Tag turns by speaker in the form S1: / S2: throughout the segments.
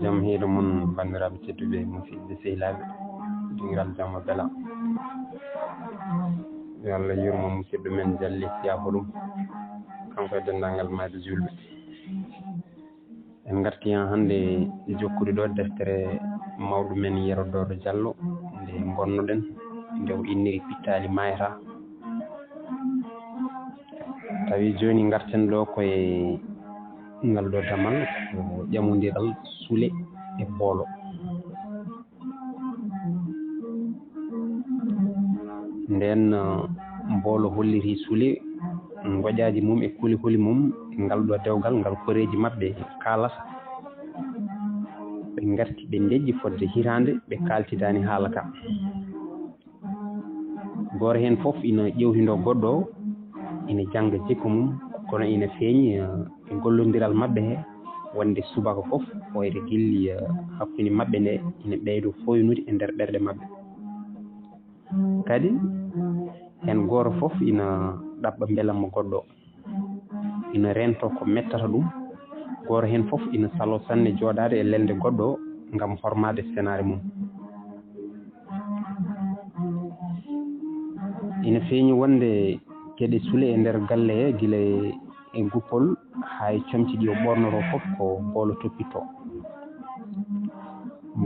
S1: jam hiiɗo mon bandiraɓe tedduɓe musidɓe sehilaɓe dingal jamma bela yo Allah yurmo musidɗo men jalli yaafo ɗum kanko e denndangal mayde julɓe en garti hen hannde jokkude ɗo deftere mawɗo men Yero Dooro Jallo nde bonnoɗen nde o inniri Pittaali maayataa tawi joni garten ɗo koye ngal ɗo damal ko ƴamodiral sule e boolo nden boolo holliri sule goƴaji mum e kuuli mum e ngal ɗo dewgal ngal koreji mabɓe kalata ɓe garti ɓe dejƴi fodde hitande ɓe kaltidani haala ka goto hen foof ina ƴewtindo goɗɗo o ina jangga jikku mum kono ina feeñi e gollodiral mabɓe he wonde subaka foof oyre gilli hakkude mabɓe nde ina ɓeydo foynude e nder ɓerɗe mabɓe kadi hen goto foof ina ɗaɓɓa beelamma goɗɗo ina rento ko mettata ɗum goto hen foof ina salo sanne joɗade e lelde goɗɗo ngam hormade senare mum ina feeñi wonde geɗe sule e nder galle he guila e guppol ha e comci ɗi o ɓornoto foof ko boolo toppito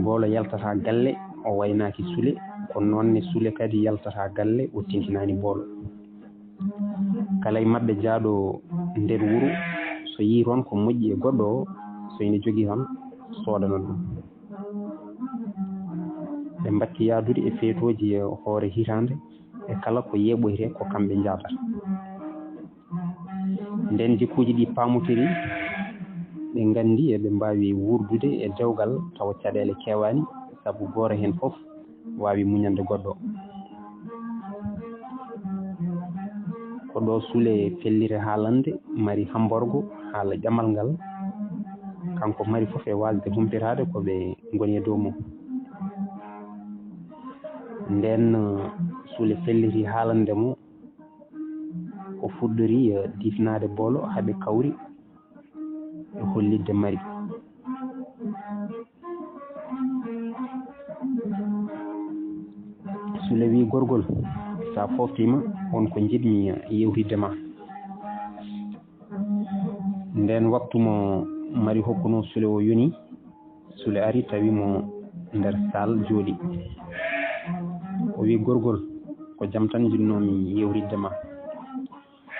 S1: boolo yaltata galle o waynaki sule ko noonne sule kadi yaltata galle o tintinani boolo kala e mabɓe jaaɗo nder wuuro so yi toon ko moƴƴi e goɗɗo o so ina jogui tan sodana ɗum ɓe mbatti yaadude e feetoji hoore hitande e kala ko yeɓoyte ko kamɓe jatata nden jikkuji ɗi pamotori ɓe gandi eɓe mbawi wurdude e dewgal tawa caɗele kewani saabu goto hen foof wawi muñande goɗɗo ko ɗo suule fellire haalande mari hamborgo haala ƴamal ngal kanko mari foof e wasde humpitade koɓe goni e dow mum nden suule felliti haalande mo o fuɗɗori difnade boolo haaɓe kawri e hollidde mari suule wi gorgol sa foftima wonko jiɗmi yewtidde ma nden waktu mo mari hokkuno suule o yoni suule ari tawi mo nder salle jooɗi o wi gorgol ko jaam tan jinnomi yewtidde ma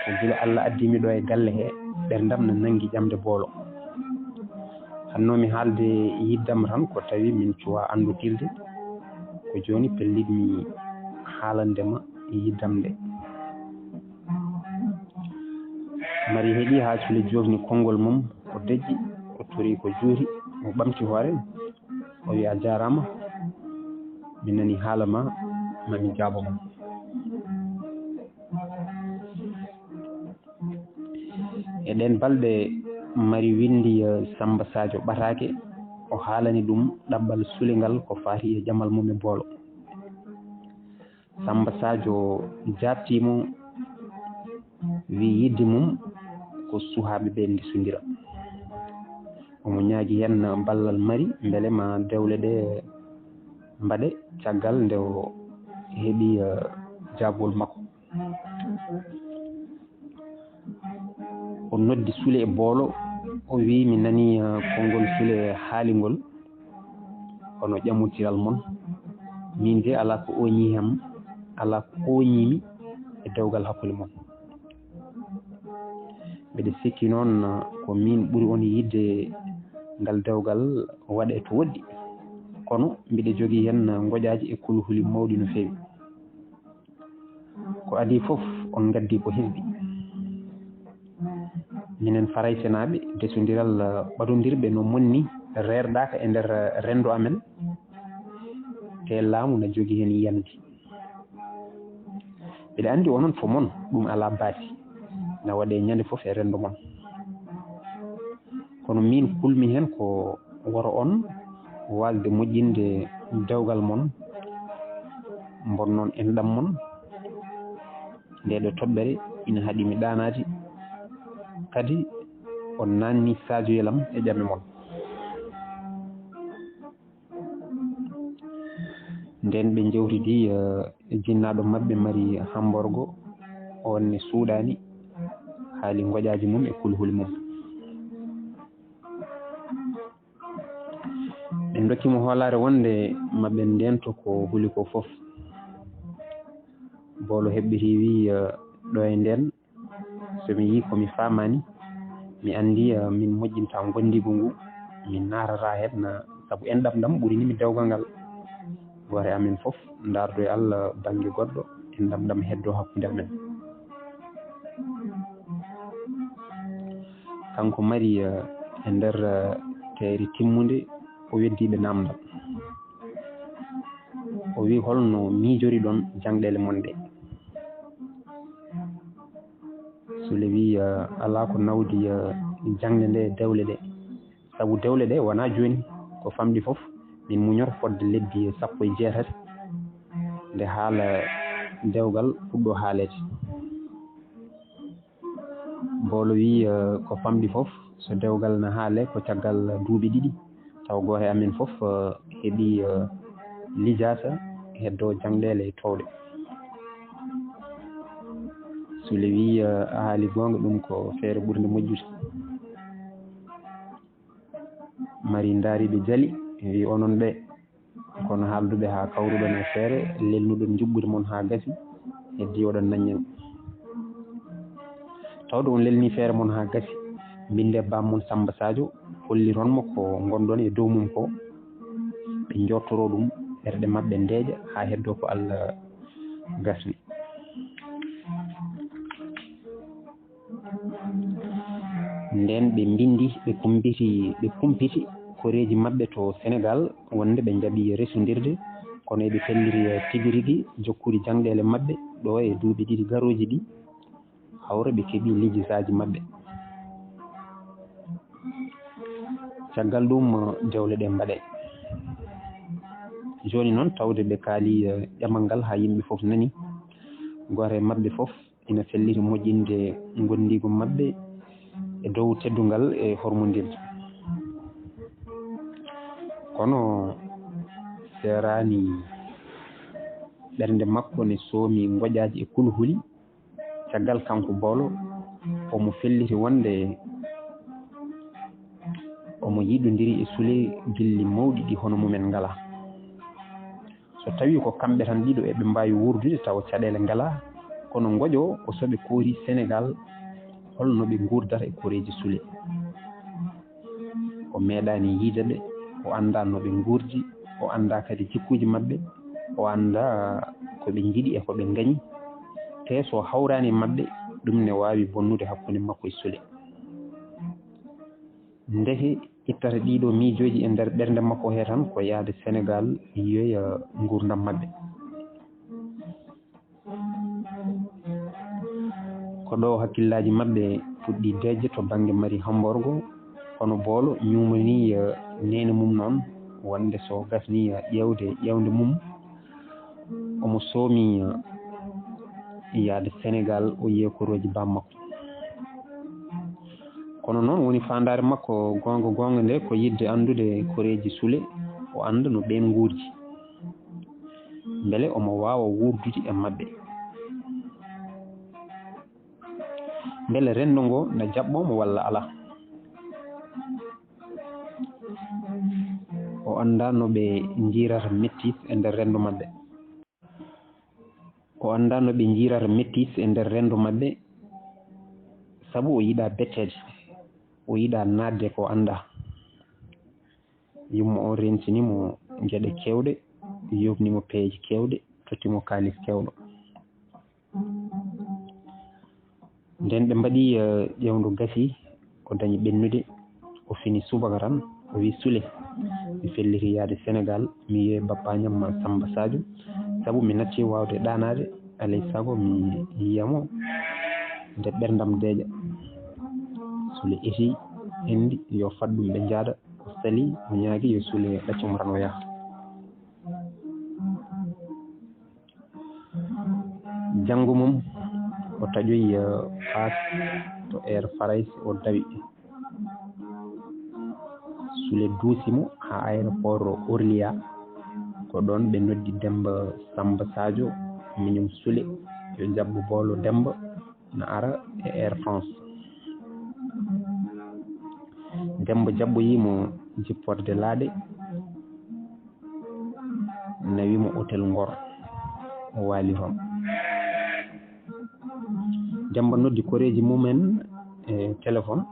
S1: ko gila Allah addimi ɗo e galle he ɓerdam ne nangi ƴamde boolo hannomi haalde yiddam tan ko tawi min cuwa andutirde ko joni pellitmi haalandema yiddam nde mari heeɗi ha suule jofni konngol mum o dejƴi o tori ko juuti o ɓamti hoore o wi a jarama mi nani haala ma mami jaaboma e ɗen balɗe mari windi Samba Sadio ɓatake o haalani ɗum ɗaɓɓal sulengal ko faati e ƴamal mum e boolo Samba Sadio jattimo wi yidde mum ko suhaɓe ɓe ndesodira omo ñaagui hen ballal mari beele ma dewle ɗe mbaɗe caggal nde o heeɓi jaabol makko o noddi suule e boolo o wi mi nani konngol suule haalingol kono ƴamotiral mon min de ala ko oñi ham ala ko oñimi e dewgal hakkude mon mbeɗa sikki noon ko min ɓuuri on yidde ngal dewgal waɗe to woɗɗi kono mbiɗa jogui hen goƴaji e kulhuli mawɗi no fewi ko adi foof on gaddi ko hesɗi minen faraysenaɓe desodiral ɓadodirɓe no monni rerɗaka e nder rendo amen te laamu ne jogui hen yiyande mbiɗa andi onon fo moon ɗum ala baati ne waɗe ñande foof e rendo mon kono min kulmi hen ko woro on wasde moƴƴinde dewgal mon bonnoon enɗam mon ndeɗo toɓɓere ina haaɗimi ɗanade kadi on nanni Sadio Yalam e ƴame mon nden ɓe jewtidi jinnaɗo maɓɓe mari hamborgo o wonne suuɗani haali goƴaji mum e kulhuli mum. ɓe dokkimo hoolare wonde maɓɓe ndento ko huli ko fof. Boolo heɓɓiti wi ɗo e nden somi yi komi famani mi andi min moƴƴinta gondigu ngu min narata hen saabu enɗam ɗam ɓuuri nimi dewgal ngal. Gore amen fof dardo e Allah banggue goɗɗo enɗam ɗam heddo hakkude amen. kanko mari e nder teeri timmude o weddiɓe namdal. O wi holno miijori ɗon jangɗele mon ɗe. Sule wi ala ko nawdi jangde nde dewle ɗe, sabu dewle ɗe wona joni ko famɗi fof min muñor fodde lebbi 18 nde haala dewgal fuɗɗo haalede. Boolo wi ko famɗi fof so dewgal ne haale ko caggal duuɓi 2 taw gooto amen fof heɓi lijasa heddo jangɗele towɗe. Sule wi a haali gonga ɗum ko feere ɓurde moƴƴude. Mari daariɓe jali wi onon ɓe kono haalduɓe ha kawruɗon e feere lelnuɗon jubbude mon ha gasi heddi oɗon naññen. Tawde on lelni feere mon ha gasi binde bammon Samba Sadio hollironmo ko gonɗon e dow mum ko ɓe jottoro ɗum ɓerɗe maɓɓe ndeeƴa ha heddo ko Allah gasni. Nden ɓe bindi ɓe kumpiti koreji maɓɓe to Sénégal wonde ɓe jaaɓi resudirde kono eɓe pelliri tigi rigui jokkude jangɗele maɓɓe ɗo e duuɓi 2 garoji ɗi hawra ɓe keeɓi lijisaji maɓɓe. caggal ɗum dewle ɗe mbaɗe joni noon tawde ɓe kaali ƴamal ngal ha yimɓe foof nani goto e maɓɓe foof ina felliti moƴƴinde gondigu maɓɓe e dow teddungal e hormodirde. kono serani ɓernde makko ne soomi goƴaji e kulhuli caggal kanko Boolo omo felliti wonde omo yiɗodiri e Sule gilli mawɗi ɗi hono mumen ngala. So tawi ko kamɓe tan ɗiɗo eɓe mbawi wurdude taw caɗele ngala kono goƴo o soɓe koori Sénégal holno ɓe gurdata e koreji Sule. O meeɗani yiideɓe, o anda no ɓe gurdi, o anda kadi jikkuji maɓɓe, o anda koɓe jiiɗi e koɓe gañi, te so hawrani maɓɓe ɗum ne wawi bonnude hakkude makko e Sule. Ndeke ittata ɗiɗo miijoji e nder ɓernde makko he tan ko yaade Sénégal yiyoya gurdam maɓɓe. ko ɗo hakkillaji maɓɓe fuɗɗi deeje to banggue mari hamborgo kono Boolo ñumani nene mum noon wonde so gasni ƴewde mum omo soomi yaade Sénégal o yekoroji bammakko. kono noon woni fandare makko gonga nde ko yidde andude koreji Sule o anda no ɓen gurdi beele omo wawa wurdude e maɓɓe. beele rendo ngo ne jaɓɓomo walla ala. o anda no ɓe jirata mettis e nder rendo maɓɓe. e nder rendo maɓɓe saabu o yiiɗa bettede, o yiiɗa nadde ko anda. Yumma o rentinimo gueɗe kewɗe, yobnimo peeje kewɗe, tottimo kalis kewɗo. nden ɓe mbaɗi ƴewdu gasi o dañi ɓennude o fini subaka tan o wi Sule mi felliti yaade Sénégal mi yiye bappañam Samba Sadio saabu mi natti wawde ɗanade alay saago mi yiyamo nde ɓerdam deeƴa. Sule eti hendi yo fadɗum ɓe jaada o sali o ñaagui yo Sule ɗaccumo tan o yaha. janggo mum o taƴoyi Fas to Air Farais o dawi. Sule duusimo ha aéroport Orlia ko ko ɗon ɓe noddi Demba Samba Sadio miñum Sule yo jabbo boolo Demba na ara e Air France. Demba jabboyimo jipporde laaɗe nawimo hôtel Ngor o waali toon. Demba noddi koreji mumen e téléphone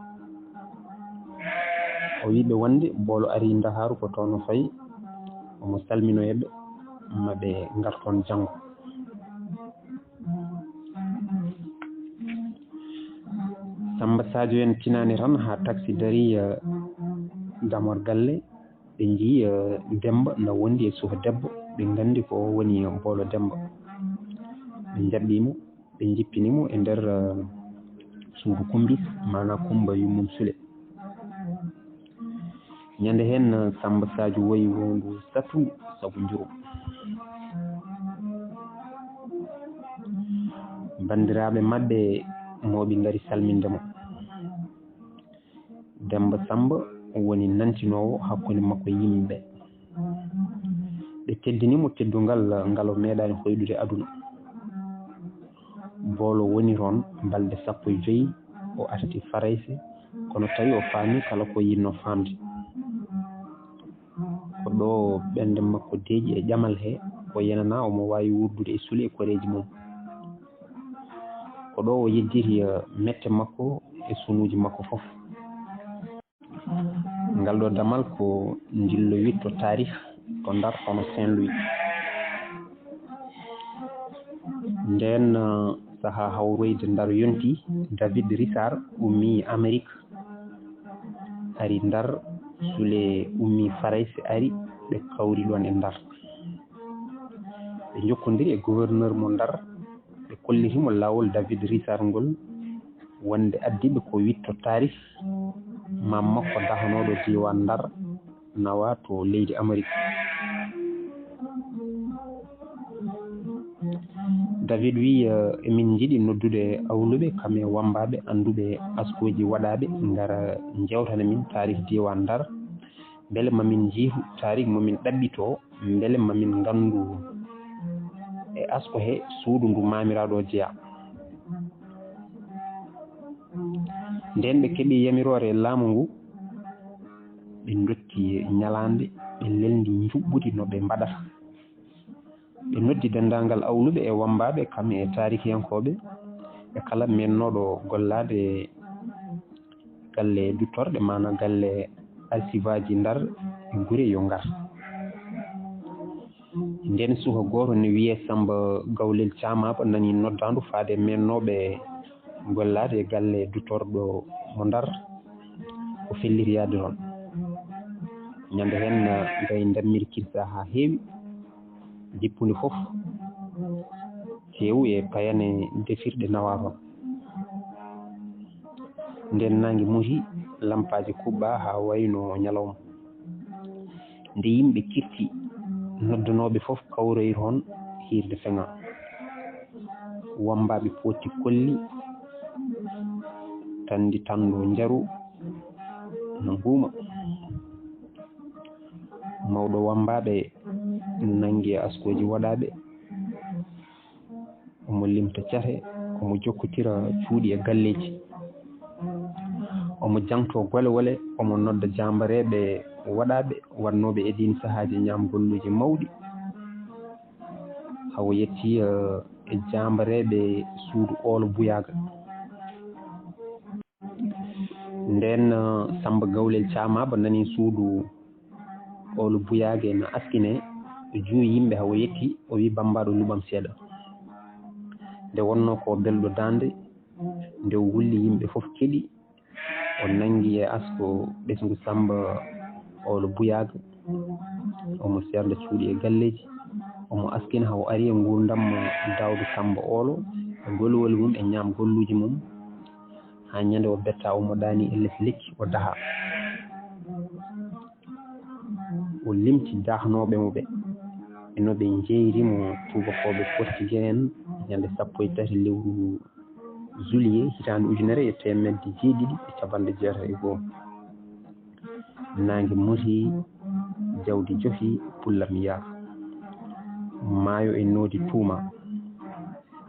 S1: o wiɓe wonde boolo ari Dakaru ko toon o fayi omo salminoyeɓe maɓe ngar toon janngo. Samba Sadio en tinani tan ha taxi dari damor galle ɓe jii Demba na wondi e suka debbo ɓe gandi ko woni boolo Demba. Ɓe jaɓɓimo ɓe jippinimo e nder suudu Kumbis mana Kummba Yummum Sule. ñande hen Samba Sadio woyi wondu satundu sabu jurum. bandiraɓe maɓɓe moɓe ngari salmindemo. Demba Samba woni nantinowo hakkude makko e yimɓeɓe. ɓe teddinimo teddungal ngal o meeɗani hoyɗude aduna. boolo woni toon balɗe 15 o arti farayse kono tawi o faami kala ko yinno famde. ko ɗo ɓernde makko deeƴi e ƴamal he o yenana omo wawi wurdude e suule e koreji mum. ko ɗo o yeddiri mette makko e sunuji makko fof. ngal ɗo damal ko jillo witto tarih to Ndar hono Saint-Louis. nden saha hawroyde Ndar yonti David Richard ummi Amérique ari Ndar Sule ummi Farayse ari ɓe kawri ɗon e Ndar. ɓe jokkodiri e gouverneur mo Ndar ɓe kollitimo lawol David Richard ngol wonde addiɓe ko witto tarih mam makko dahanoɗo diiwaan Ndar nawa to leydi Amérique. David wi emin jiiɗi noddude awluɓe kam e wambaɓe anduɓe askoji waɗaɓe ngara jewtana min tarih diiwaan Ndar beele mamin jiitu tarih momin ɗaɓɓito beele mamin gandu e asko he suudu ndu mamiraɗo jeeya. nden ɓe keeɓi yamirore e laamu ngu ɓe dotti ñalande ɓe leldi juɓɓudi no ɓe mbaɗata. ɓe noddi dendagal awluɓe e wambaɓe kam e tarihiyankoɓe e kala mennoɗo gollade galle duttorɗe mana galle archivaji Ndar e guure yo ngar. nden suka goto ne wiye Samba Gawlel Camaba nani noddandu faade mennoɓe gollade e galle duttorɗo mo Ndar ko felliti yaade toon. ñande hen gay dammiri kirsa ha heewi jippude fof teewu e payane defirɗe nawa toon. nden nangue muti lampaji kuɓɓa ha wayno ñalawma. nde yimɓe kirti noddanoɓe fof kawroyi toon hirde feŋa. wambaɓe potti kolli tandi tando jaru no nguuma. mawɗo wambaɓe nangi askoji waɗaɓe omo limta cate omo jokkotira cuuɗi e galleji omo jangto gole wole omo nodda jambareɓe waɗaɓe wannoɓe e ɗin sahaji ñamgolluji mawɗi hawo yetti e jambareɓe suudu oolo buyaga. nden Samba Gawlel Camaba nani suudu oolo buyaga no askine e juuyi yimɓe hawo yetti o wi bambaɗo luɓam seeɗa. nde wonno ko belɗo dande nde wulli yimɓe fof keɗi o nangi e asko ɓesgu Samba oolo buyaga omo serda cuuɗi e galleji omo askina hawo ari e gurdam dawde Samba oolo e golwol mum e ñaam golluji mum ha ñande o betta omo ɗani e less lekki o daha. o limti dahnoɓe mo ɓe eno ɓe jeeyrimo tubakoɓe portugais en ñande 13 lewru juillet hitande 1961. nangue muti jawdi jofi pullam yaaka. maayo e noodi tuuma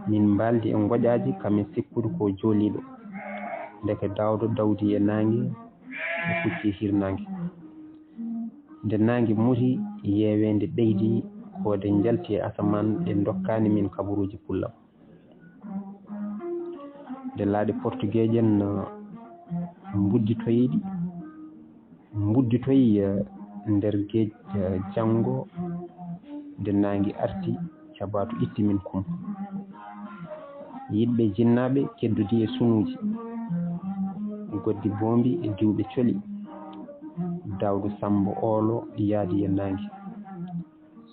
S1: min mbaldi e ngoƴaaji kamin sikkude ko jooliiɗo ndeke dawdo dawdi e naange e fucci hirnaange nde naange muti yeeweende ɓeydi ko de njalti e asaman ɗe dokkaani min kabaruuji pullam nde laaɗe portugeejen mbudditoyi nder geej janngo nde naange arti cabaatu itti min kum yiɗɓe jinnaaɓe keddudi e sunuuji goddi boombi e diwɓe coli dawdu Samba oolo yaadi e naange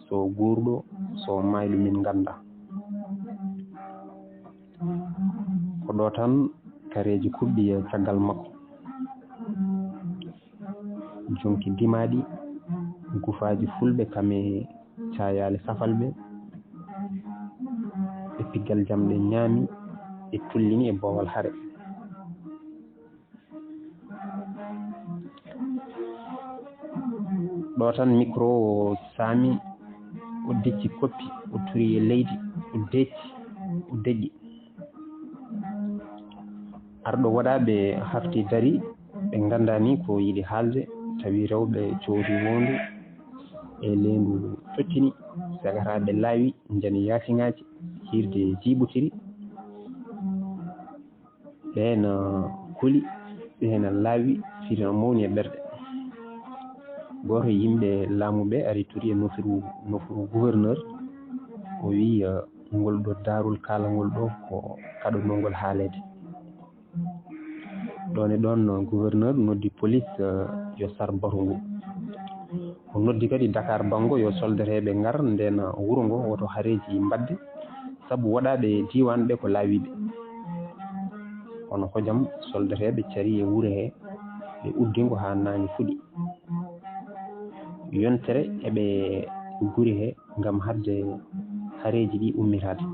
S1: so guurɗo so maylu min ngannda ko ɗo tan kareeji kuɓɓi e caggal makko jonki dimaaɗi gufaaji fulɓe kame caayaale safalɓe e piggal jamɗe ñaami e tullini e boowal hare ɗo tan micro o saami o decci koppi o turi e leydi o deecci o deƴƴi arɗo waɗaaɓe hafti dari ɓe ngandani ko yiɗi haalde tawi rewɓe coori wondu e leendu tottini sagataaɓe laawi njani yaasiŋaaji hirde jiiɓotiri ɓeena huli ɓeena laawi firina mawni e ɓerɗe gooto yimɓe laamu ɓe ari turi e nofuru gouverneur o wi ngol ɗo daarol kaalangol ɗo ko kaɗonongol haaleede ɗon e ɗon gouverneur noddi police yo sar batu ngu o noddi kadi Dakar bango yo soldateɓe ngar nden wuro ngo woto hareji mbadde sabu waɗaɓe diiwaan ɓe ko laawiɓe kono hojam soldateɓe cari e wuuro he ɓe uddingo ha naange fuɗi yontere eɓe guri he ngam hadde hareji ɗi ummitade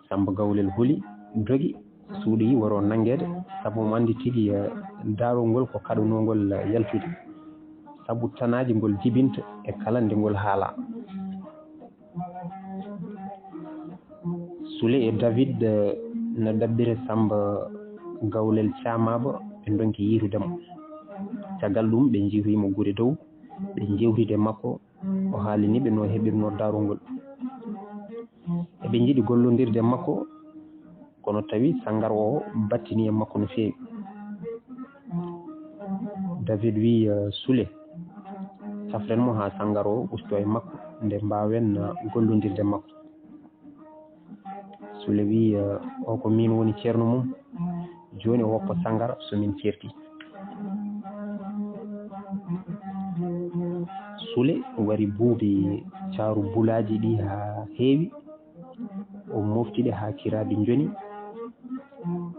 S1: Samba Gawlel huli dogi suuɗi waro nanguede sabu mo andi tigi daarol ngol ko kaɗonongol yaltude sabu tanaji ngol jibinta e kala nde ngol haala Sule e David no dabbire Samba Gawlel caamaaba ɓe donki yiitudemo caggal ɗum ɓe jiihoyimo gure dow ɓe jewtide makko o haaliniɓe no heɓirno daarol ngol eɓe jiiɗi gollondirde makko kono tawi sangar o battini e makko no feewi David wi Sule safrenmo ha sangar o usto e makko nde mbawen gollondirde makko Sule wi o ko min woni ceerno mum joni o woppa sangar somin certi Sule wari buubi caaru bulaji ɗi ha heewi o moftiɗe ha kiraɓe joni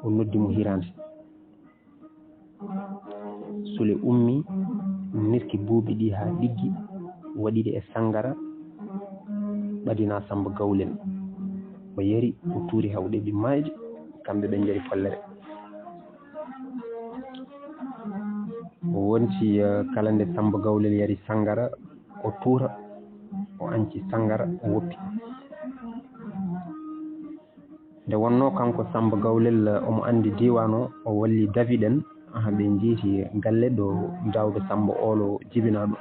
S1: o noddimo hirande Sule ummi nirki buubi ɗi ha ɗiggi waɗiɗe e sangara ɓadina Samba Gawlel o yari o tuuri hawɗeɓe mayde kamɓe ɓe jari follere o wonti kala nde Samba Gawlel yari sangara o tuura o anci sangara o woppi nde wonno kanko Samba Gawlel omo andi diiwaan o walli David en ɓe jiiti galle ɗo dawde Samba oolo jibinaɗo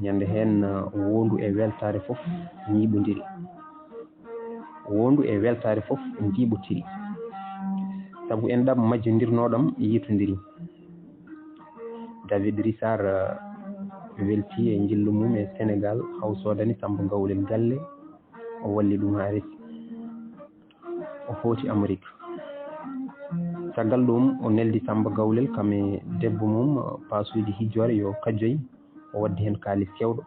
S1: ñande hen wondu e weltare fof ñiiɓodiri wondu e weltare fof jiiɓotiri sabu en ɗam majjodirnoɗam yiitodiri David Richard welti e jillu mum e Sénégal haw sodani Samba Gawlel galle o walli ɗum ha resi o hooti Amérique caggal ɗum o neldi Samba Gawlel kame debbo mum pasuji hijjore yo kajjoy o waddi hen kaalis kewɗo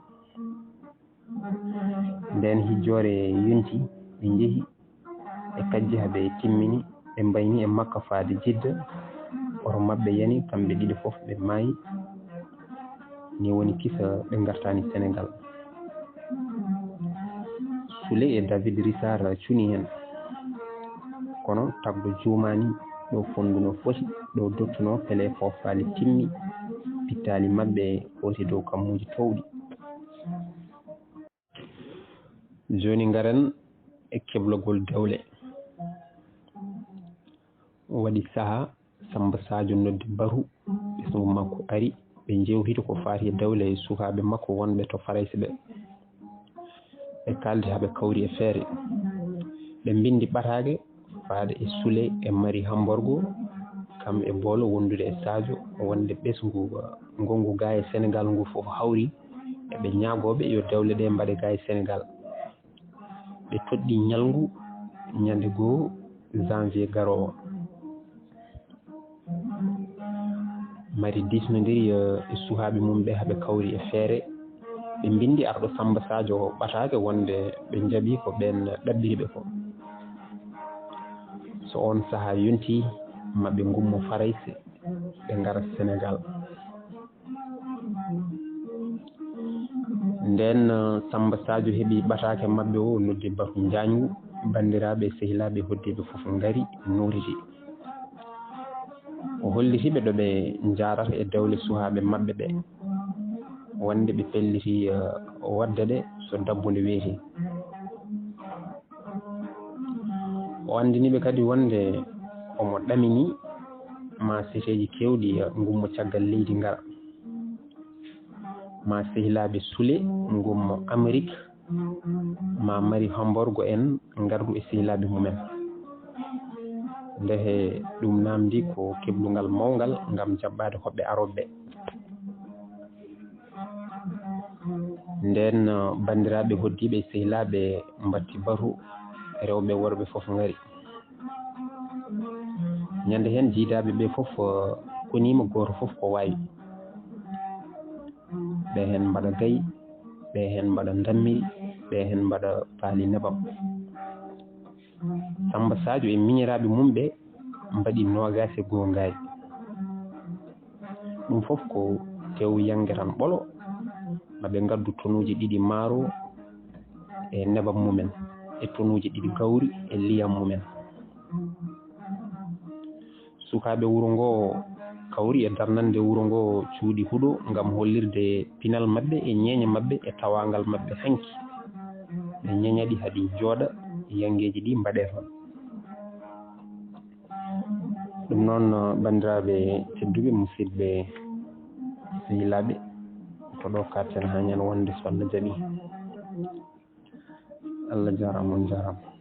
S1: nden hijjore yonti ɓe jeehi e kajji haɓe timmini ɓe mbayni e makka faade Jidda oto mabɓe yani kamɓe ɗiɗi fof ɓe maayi ni woni kisa ɓe gartani Sénégal Sule e David Richard cuni hen kono tagdo juumani ɗo fonduno foti ɗo dottuno pele fofaali timmi pittaali maɓɓe woti dow kammuji towɗi. Joni ngaren e keblogol dawle. Waɗi saha Samba Sadio noddi Baru ɓesngu makko ari ɓe jewtiti ko faati e dawle e sukaaɓe makko wonɓe to Farayse ɓe. Ɓe kaldi haɓe kawri e feere. Ɓe mbindi ɓataake faade e Sule e Mari Hamborgo kam e boolo wondude e Sadio wonde ɓesngu ngongu gaa e Sénégal ngu fof hawri eɓe ñaagooɓe yo dawle ɗe mbaɗe gaa e Sénégal. Ɓe toɗɗi ñalngu ñande 1 janvier garoowo. Mari disnodiri e sukaaɓe mum ɓe haɓe kawri e feere. Ɓe mbindi arɗo Samba Sadio ɓataake wonde ɓe njaɓi ko ɓen ɗaɓɓiri ɓe ko. So on sahaa yonti maɓɓe ngummo Farayse ɓe ngara Sénégal. Nden Samba Sadio heɓi ɓataake maɓɓe o noddi Baru Njaañgu. Banndiraaɓe sehilaaɓe hoddiiɓe fof ngari nuuriti. O hollitiɓe ɗo ɓe njaarata e dawle sukaaɓe maɓɓe ɓe wonde ɓe pelliti wadde ɗe so dabbunde weeti. O anndiniɓe kadi wonde omo ɗamini ma seteeji keewɗi ngummo caggal leydi ngara. Ma sehilaaɓe Sule ngummo Amérique ma Mari Hamborgo en ngardu e sehilaaɓe mumen. Ndehe ɗum namdi ko keblungal mawngal ngam jaɓɓaade hoɓɓe aroɓe. Nden banndiraaɓe hoddiiɓe e sehilaaɓe mbatti Baru rewɓe worɓe fof ngari. Ñande heen jiidaaɓe ɓe fof koniima gooto fof ko waawi. Ɓe heen mbaɗa gayi, ɓe heen mbaɗa dammiri, ɓe heen mbaɗa paali nebam. Samba Sadio e miñiraaɓe mum ɓe mbaɗi 21 ngaari. Ɗum fof ko tew yange tan ɓolo maɓe ngaddu tonuuji 2 maaro e nebam mumen e tonuuji 2 gawri e liyam mumen. Sukaaɓe wuro ngoo kawri e darnande wuro ngoo cuuɗi huɗo ngam hollirde pinal maɓɓe e ñeeñe maɓɓe e tawaangal maɓɓe hanki. Ɓe ñeñaɗi hadi jooɗa yangeeji ɗi mbaɗee toon. Ɗum noon banndiraaɓe tedduɓe musidɓe sehilaaɓe to ɗo katten haa ñande wonde so Allah jaɓii. Allah jaaraama on jaaraama.